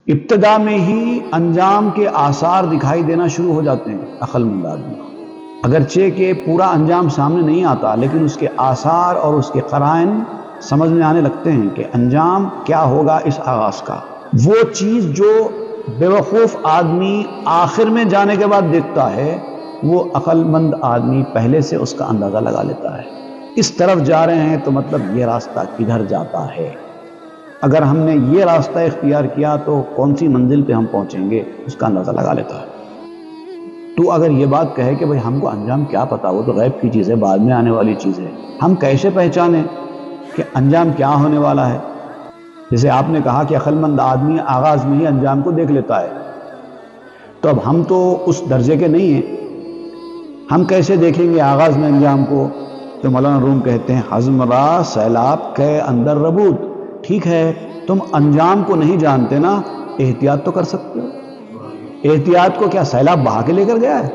ابتدا میں ہی انجام کے آثار دکھائی دینا شروع ہو جاتے ہیں عقل مند آدمی کو، اگرچہ کہ پورا انجام سامنے نہیں آتا لیکن اس کے آثار اور اس کے قرائن سمجھ میں آنے لگتے ہیں کہ انجام کیا ہوگا اس آغاز کا۔ وہ چیز جو بے وقوف آدمی آخر میں جانے کے بعد دیکھتا ہے وہ عقل مند آدمی پہلے سے اس کا اندازہ لگا لیتا ہے۔ اس طرف جا رہے ہیں تو مطلب یہ راستہ کدھر جاتا ہے، اگر ہم نے یہ راستہ اختیار کیا تو کون سی منزل پہ ہم پہنچیں گے اس کا اندازہ لگا لیتا ہے۔ تو اگر یہ بات کہے کہ بھئی ہم کو انجام کیا پتا، وہ تو غیب کی چیز ہے، بعد میں آنے والی چیز ہے، ہم کیسے پہچانیں کہ انجام کیا ہونے والا ہے؟ جیسے آپ نے کہا کہ عقل مند آدمی آغاز میں ہی انجام کو دیکھ لیتا ہے، تو اب ہم تو اس درجے کے نہیں ہیں، ہم کیسے دیکھیں گے آغاز میں انجام کو؟ تو مولانا روم کہتے ہیں حزم را سیلاب کے اندر ربود، ٹھیک ہے تم انجام کو نہیں جانتے نا، احتیاط تو کر سکتے ہو۔ احتیاط کو کیا سیلاب بہا کے لے کر گیا ہے؟